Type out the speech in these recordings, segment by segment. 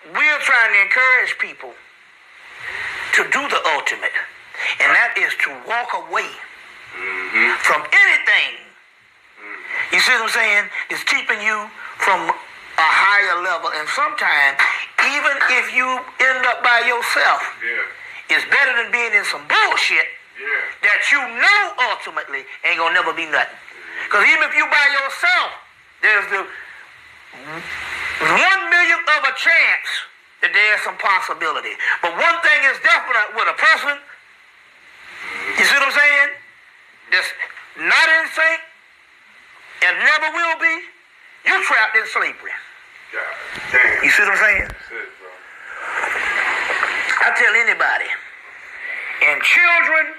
we're trying to encourage people to do the ultimate, and that is to walk away from anything. You see what I'm saying? It's keeping you from a higher level, and sometimes, even if you end up by yourself, it's better than being in some bullshit that you know ultimately ain't gonna never be nothing. Because even if you by yourself, there's the 1/1,000,000th of a chance that there's some possibility. But one thing is definite with a person, you see what I'm saying? That's not in sync and never will be, you're trapped in slavery. God damn. You see what I'm saying? That's it, bro. I tell anybody, and children,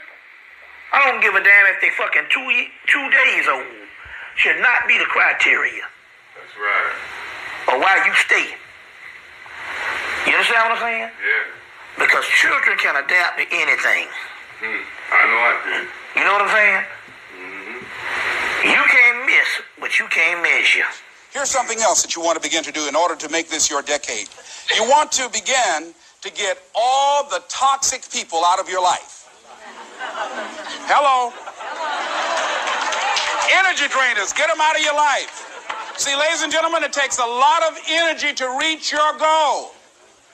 I don't give a damn if they fucking 2 days old, should not be the criteria. That's right. Or why you stay. You understand what I'm saying? Yeah. Because children can adapt to anything. I know I do. You know what I'm saying? You can't miss what you can't measure. Here's something else that you want to begin to do in order to make this your decade. You want to begin to get all the toxic people out of your life. Hello? Energy drainers, get them out of your life. See, ladies and gentlemen, it takes a lot of energy to reach your goal.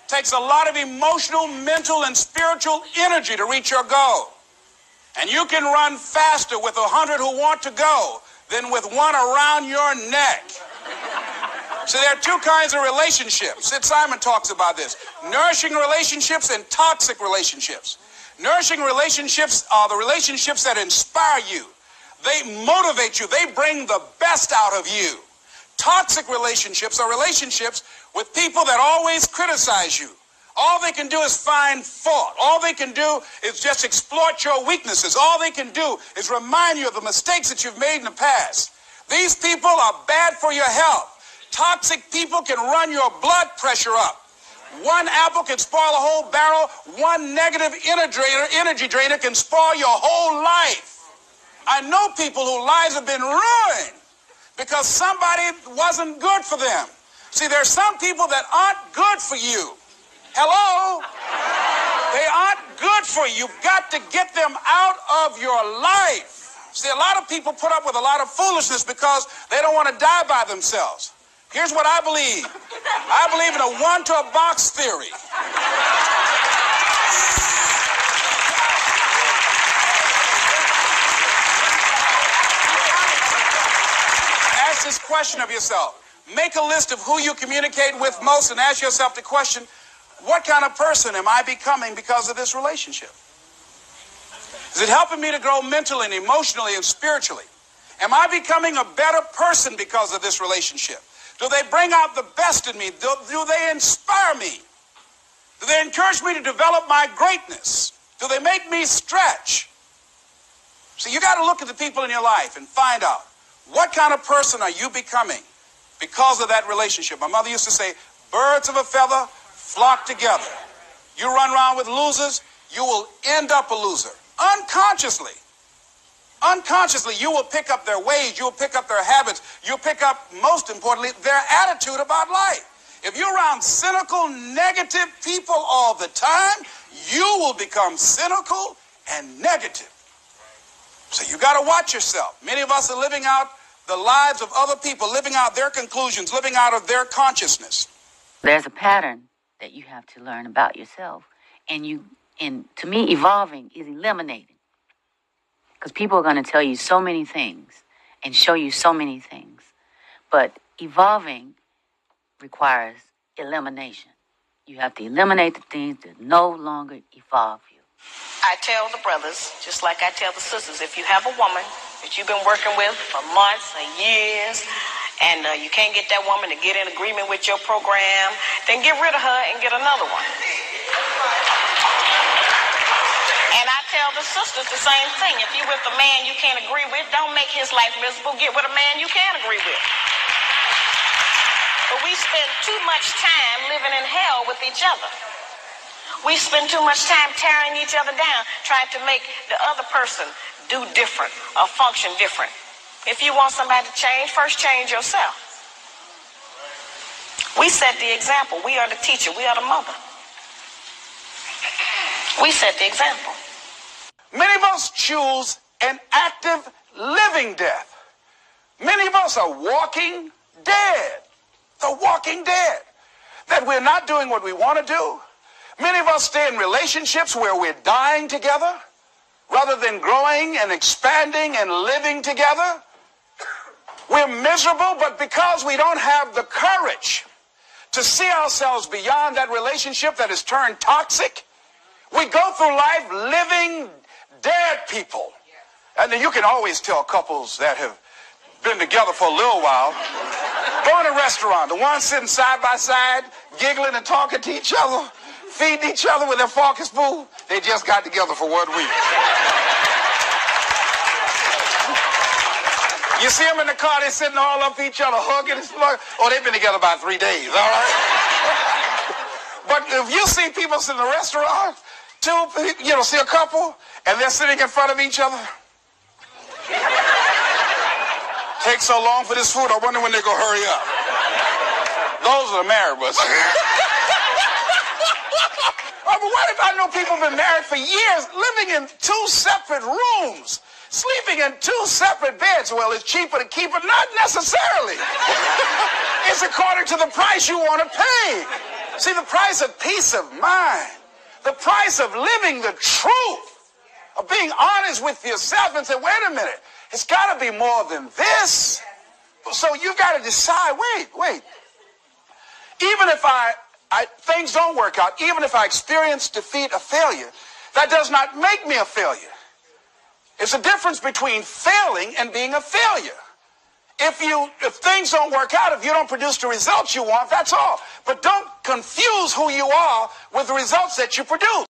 It takes a lot of emotional, mental, and spiritual energy to reach your goal. And you can run faster with 100 who want to go than with one around your neck. So there are two kinds of relationships. Sid Simon talks about this. Nourishing relationships and toxic relationships. Nourishing relationships are the relationships that inspire you. They motivate you. They bring the best out of you. Toxic relationships are relationships with people that always criticize you. All they can do is find fault. All they can do is just exploit your weaknesses. All they can do is remind you of the mistakes that you've made in the past. These people are bad for your health. Toxic people can run your blood pressure up. One apple can spoil a whole barrel. One negative energy drainer can spoil your whole life. I know people whose lives have been ruined because somebody wasn't good for them. See, there are some people that aren't good for you. Hello? They aren't good for you. You've got to get them out of your life. See, a lot of people put up with a lot of foolishness because they don't want to die by themselves. Here's what I believe. I believe in a one-to-a-box theory. Ask this question of yourself. Make a list of who you communicate with most and ask yourself the question, what kind of person am I becoming because of this relationship? Is it helping me to grow mentally and emotionally and spiritually? Am I becoming a better person because of this relationship? Do they bring out the best in me? Do they inspire me? Do they encourage me to develop my greatness? Do they make me stretch? So you got to look at the people in your life and find out what kind of person are you becoming because of that relationship. My mother used to say, birds of a feather flock together. You run around with losers, you will end up a loser. Unconsciously. Unconsciously, you will pick up their ways, you'll pick up their habits, you'll pick up, most importantly, their attitude about life. If you're around cynical, negative people all the time, you will become cynical and negative. So you got to watch yourself. Many of us are living out the lives of other people, living out their conclusions, living out of their consciousness. There's a pattern that you have to learn about yourself. And to me, evolving is eliminating. Because people are going to tell you so many things and show you so many things. But evolving requires elimination. You have to eliminate the things that no longer evolve you. I tell the brothers, just like I tell the sisters, if you have a woman that you've been working with for months or years, and you can't get that woman to get in agreement with your program, then get rid of her and get another one. And I tell the sisters the same thing. If you're with a man you can't agree with, don't make his life miserable. Get with a man you can agree with. But we spend too much time living in hell with each other. We spend too much time tearing each other down, trying to make the other person do different or function different. If you want somebody to change, first change yourself. We set the example. We are the teacher. We are the mother. We set the example. Many of us choose an active living death. Many of us are walking dead. The walking dead. That we're not doing what we want to do. Many of us stay in relationships where we're dying together rather than growing and expanding and living together. We're miserable, but because we don't have the courage to see ourselves beyond that relationship that has turned toxic, we go through life living dead people. And then you can always tell couples that have been together for a little while. Go in a restaurant, the ones sitting side by side, giggling and talking to each other, feeding each other with their fork and spoon, they just got together for 1 week. You see them in the car, they're sitting all up each other, hugging and slugging. Oh, they've been together about 3 days, all right? But if you see people in the restaurant, see a couple, and they're sitting in front of each other. Takes so long for this food, I wonder when they're going to hurry up. Those are the married ones. Oh, but what if I know people have been married for years, living in 2 separate rooms, sleeping in 2 separate beds? Well, it's cheaper to keep it. Not necessarily. It's according to the price you want to pay. See, the price of peace of mind, the price of living the truth, of being honest with yourself and say, wait a minute, it's got to be more than this. So you've got to decide, wait. Even if things don't work out, even if I experience defeat or failure, that does not make me a failure. It's a difference between failing and being a failure. If things don't work out, if you don't produce the results you want, that's all. But don't confuse who you are with the results that you produce.